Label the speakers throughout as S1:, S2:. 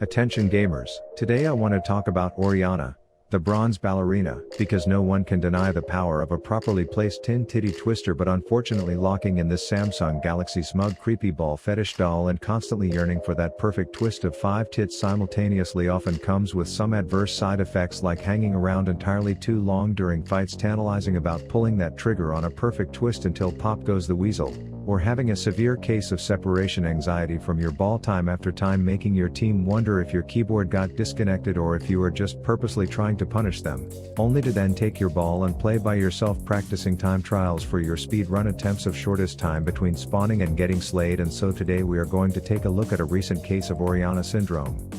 S1: Attention gamers, today I want to talk about Orianna, the bronze ballerina, because no one can deny the power of a properly placed tin titty twister, but unfortunately locking in this Samsung Galaxy smug creepy ball fetish doll and constantly yearning for that perfect twist of 5 tits simultaneously often comes with some adverse side effects like hanging around entirely too long during fights, tantalizing about pulling that trigger on a perfect twist until pop goes the weasel, or having a severe case of separation anxiety from your ball time after time, making your team wonder if your keyboard got disconnected or if you are just purposely trying to punish them, only to then take your ball and play by yourself, practicing time trials for your speed run attempts of shortest time between spawning and getting slayed. And so today we are going to take a look at a recent case of Orianna Syndrome.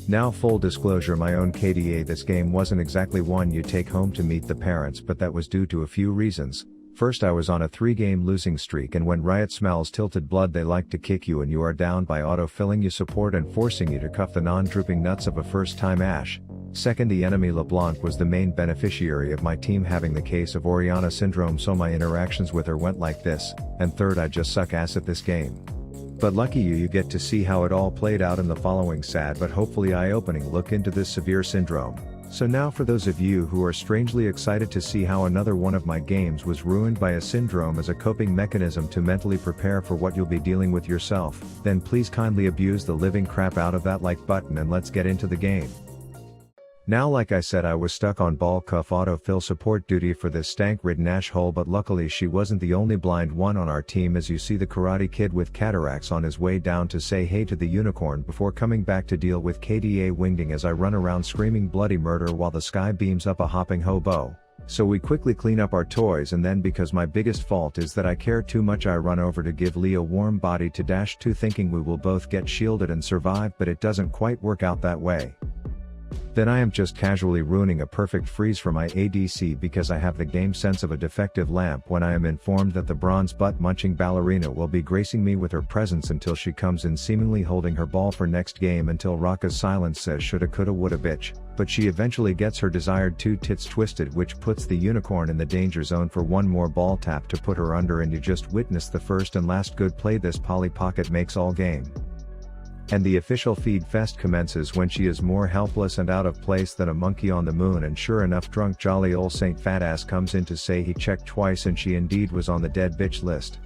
S1: Now, full disclosure, my own KDA, this game wasn't exactly one you take home to meet the parents, but that was due to a few reasons. First, I was on a 3-game losing streak, and when Riot smells tilted blood they like to kick you and you are down by auto-filling you support and forcing you to cuff the non-drooping nuts of a first-time Ashe. Second, the enemy LeBlanc was the main beneficiary of my team having the case of Orianna Syndrome, so my interactions with her went like this. And third, I just suck ass at this game. But lucky you get to see how it all played out in the following sad but hopefully eye-opening look into this severe syndrome. So now, for those of you who are strangely excited to see how another one of my games was ruined by a syndrome as a coping mechanism to mentally prepare for what you'll be dealing with yourself, then please kindly abuse the living crap out of that like button and let's get into the game. Now, like I said, I was stuck on ball cuff autofill support duty for this stank-ridden Ashe hole, but luckily she wasn't the only blind one on our team, as you see the Karate Kid with cataracts on his way down to say hey to the unicorn before coming back to deal with KDA wingding as I run around screaming bloody murder while the sky beams up a hopping hobo. So we quickly clean up our toys, and then, because my biggest fault is that I care too much, I run over to give Lee a warm body to dash to, thinking we will both get shielded and survive, but it doesn't quite work out that way. Then I am just casually ruining a perfect freeze for my ADC because I have the game sense of a defective lamp when I am informed that the bronze butt-munching ballerina will be gracing me with her presence until she comes in seemingly holding her ball for next game, until Raka's silence says shoulda coulda woulda bitch, but she eventually gets her desired 2 tits twisted, which puts the unicorn in the danger zone for one more ball tap to put her under, and you just witness the first and last good play this Polly Pocket makes all game. And the official feed fest commences when she is more helpless and out of place than a monkey on the moon, and sure enough, drunk jolly ol' Saint Fatass comes in to say he checked twice and she indeed was on the dead bitch list.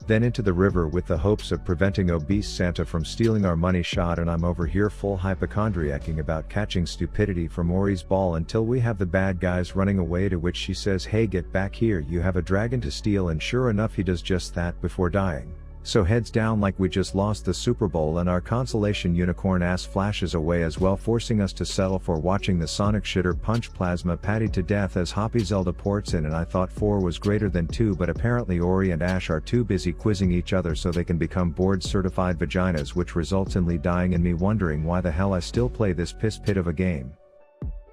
S1: Then into the river with the hopes of preventing obese Santa from stealing our money shot, and I'm over here full hypochondriacing about catching stupidity from Ori's ball until we have the bad guys running away, to which she says hey, get back here, you have a dragon to steal, and sure enough he does just that before dying. So heads down like we just lost the Super Bowl, and our consolation unicorn ass flashes away as well, forcing us to settle for watching the Sonic shitter punch Plasma Patty to death as Hoppy Zelda ports in. And I thought 4 was greater than 2, but apparently Ori and Ashe are too busy quizzing each other so they can become board certified vaginas, which results in Lee dying and me wondering why the hell I still play this piss pit of a game.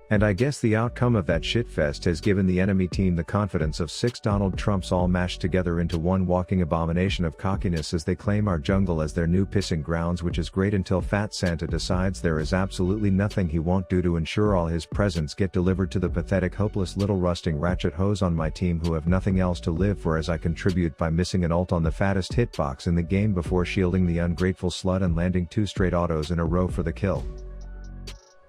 S1: And I guess the outcome of that shitfest has given the enemy team the confidence of 6 Donald Trumps all mashed together into one walking abomination of cockiness as they claim our jungle as their new pissing grounds, which is great until Fat Santa decides there is absolutely nothing he won't do to ensure all his presents get delivered to the pathetic, hopeless little rusting ratchet hoes on my team who have nothing else to live for, as I contribute by missing an ult on the fattest hitbox in the game before shielding the ungrateful slut and landing 2 straight autos in a row for the kill.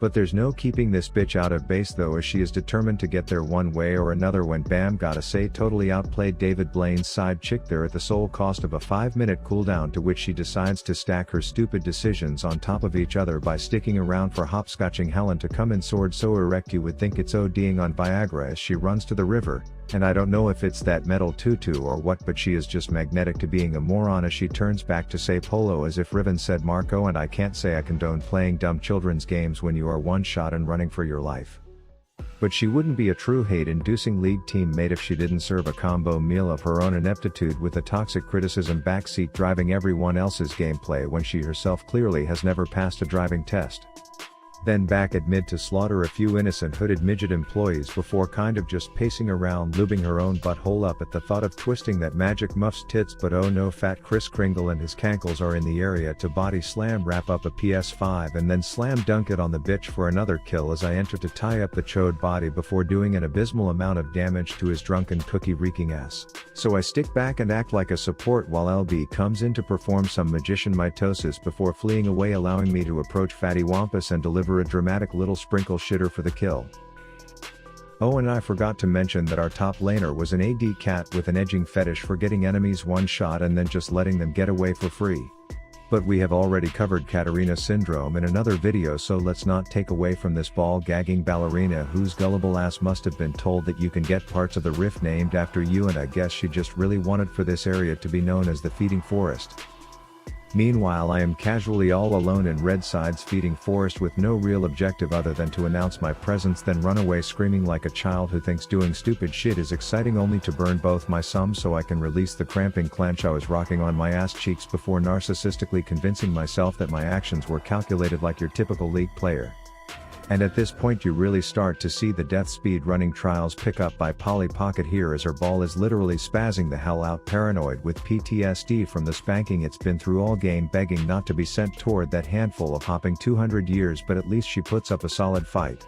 S1: But there's no keeping this bitch out of base though, as she is determined to get there one way or another, when bam, gotta say, totally outplayed David Blaine's side chick there at the sole cost of a 5-minute cooldown, to which she decides to stack her stupid decisions on top of each other by sticking around for hopscotching Helen to come in sword so erect you would think it's ODing on Viagra as she runs to the river. And I don't know if it's that metal tutu or what, but she is just magnetic to being a moron as she turns back to say polo as if Riven said Marco, and I can't say I condone playing dumb children's games when you are one shot and running for your life. But she wouldn't be a true hate-inducing league teammate if she didn't serve a combo meal of her own ineptitude with the toxic criticism backseat driving everyone else's gameplay when she herself clearly has never passed a driving test. Then back at mid to slaughter a few innocent hooded midget employees before kind of just pacing around lubing her own butthole up at the thought of twisting that magic muff's tits, but oh no, fat Kris Kringle and his cankles are in the area to body slam wrap up a PS5 and then slam dunk it on the bitch for another kill as I enter to tie up the chode body before doing an abysmal amount of damage to his drunken cookie reeking ass. So I stick back and act like a support while LB comes in to perform some magician mitosis before fleeing away, allowing me to approach Fatty Wampus and deliver a dramatic little sprinkle shitter for the kill. Oh, and I forgot to mention that our top laner was an AD cat with an edging fetish for getting enemies one shot and then just letting them get away for free. But we have already covered Orianna Syndrome in another video, so let's not take away from this ball gagging ballerina whose gullible ass must have been told that you can get parts of the rift named after you, and I guess she just really wanted for this area to be known as the feeding forest. Meanwhile, I am casually all alone in Redside's feeding forest with no real objective other than to announce my presence, then run away screaming like a child who thinks doing stupid shit is exciting, only to burn both my sums so I can release the cramping clench I was rocking on my ass cheeks before narcissistically convincing myself that my actions were calculated like your typical league player. And at this point you really start to see the death speed running trials pick up by Polly Pocket here, as her ball is literally spazzing the hell out, paranoid with PTSD from the spanking it's been through all game, begging not to be sent toward that handful of hopping 200 years, but at least she puts up a solid fight.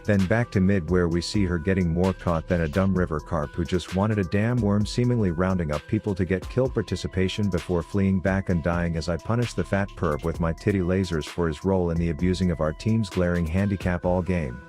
S1: Then back to mid where we see her getting more caught than a dumb river carp who just wanted a damn worm, seemingly rounding up people to get kill participation before fleeing back and dying as I punish the fat perv with my titty lasers for his role in the abusing of our team's glaring handicap all game.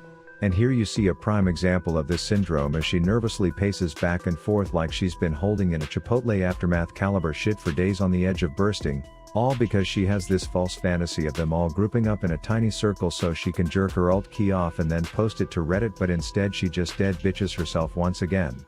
S1: And here you see a prime example of this syndrome as she nervously paces back and forth like she's been holding in a Chipotle aftermath caliber shit for days on the edge of bursting, all because she has this false fantasy of them all grouping up in a tiny circle so she can jerk her alt key off and then post it to Reddit, but instead she just dead bitches herself once again.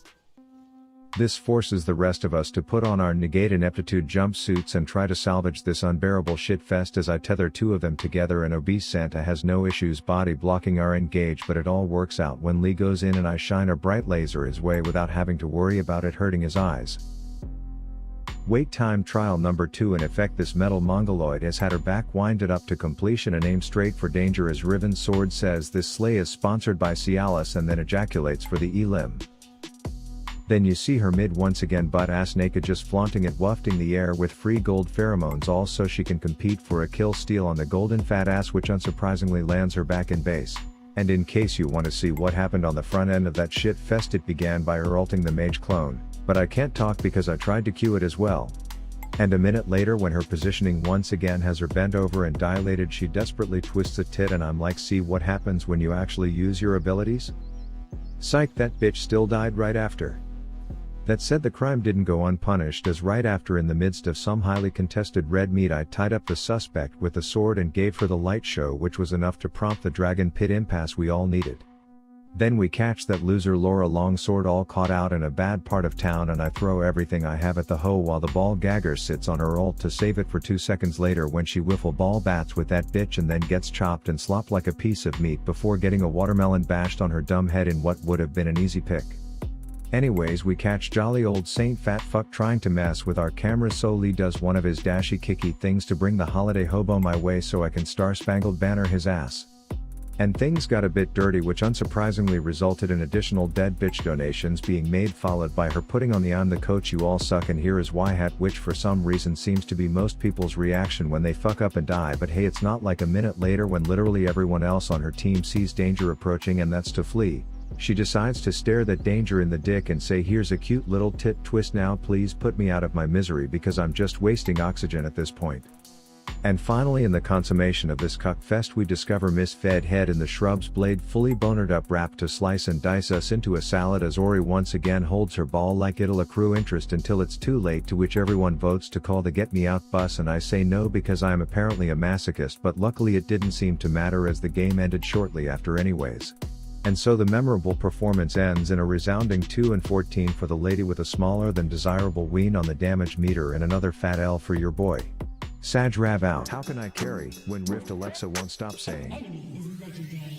S1: This forces the rest of us to put on our negate ineptitude jumpsuits and try to salvage this unbearable shitfest as I tether two of them together, and obese Santa has no issues body blocking our engage, but it all works out when Lee goes in and I shine a bright laser his way without having to worry about it hurting his eyes. Wait time trial number 2. In effect, this metal mongoloid has had her back winded up to completion and aimed straight for danger as Riven's sword says this slay is sponsored by Cialis, and then ejaculates for the E-limb. Then you see her mid once again butt ass naked, just flaunting it, wafting the air with free gold pheromones all so she can compete for a kill steal on the golden fat ass, which unsurprisingly lands her back in base. And in case you want to see what happened on the front end of that shit fest, it began by her ulting the mage clone, but I can't talk because I tried to cue it as well. And a minute later, when her positioning once again has her bent over and dilated, she desperately twists a tit and I'm like, see what happens when you actually use your abilities? Psych, that bitch still died right after. That said, the crime didn't go unpunished, as right after, in the midst of some highly contested red meat, I tied up the suspect with the sword and gave her the light show, which was enough to prompt the dragon pit impasse we all needed. Then we catch that loser Laura Longsword all caught out in a bad part of town, and I throw everything I have at the hoe while the ball gagger sits on her ult to save it for 2 seconds later when she wiffle ball bats with that bitch and then gets chopped and slopped like a piece of meat before getting a watermelon bashed on her dumb head in what would have been an easy pick. Anyways, we catch jolly old Saint Fat Fuck trying to mess with our camera, so Lee does one of his dashy kicky things to bring the holiday hobo my way so I can Star Spangled Banner his ass. And things got a bit dirty, which unsurprisingly resulted in additional dead bitch donations being made, followed by her putting on the "I'm the coach, you all suck and here is why" hat, which for some reason seems to be most people's reaction when they fuck up and die. But hey, it's not like a minute later when literally everyone else on her team sees danger approaching and that's to flee. She decides to stare that danger in the dick and say, "Here's a cute little tit twist, now please put me out of my misery because I'm just wasting oxygen at this point." And finally, in the consummation of this cuck fest, we discover Miss Fed Head in the shrubs, blade fully bonered up, wrapped to slice and dice us into a salad as Ori once again holds her ball like it'll accrue interest until it's too late, to which everyone votes to call the get me out bus, and I say no because I am apparently a masochist, but luckily it didn't seem to matter as the game ended shortly after anyways. And so the memorable performance ends in a resounding 2-14 for the lady with a smaller than desirable ween on the damage meter and another fat L for your boy. Saj Rav out. How can I carry when Rift Alexa won't stop saying?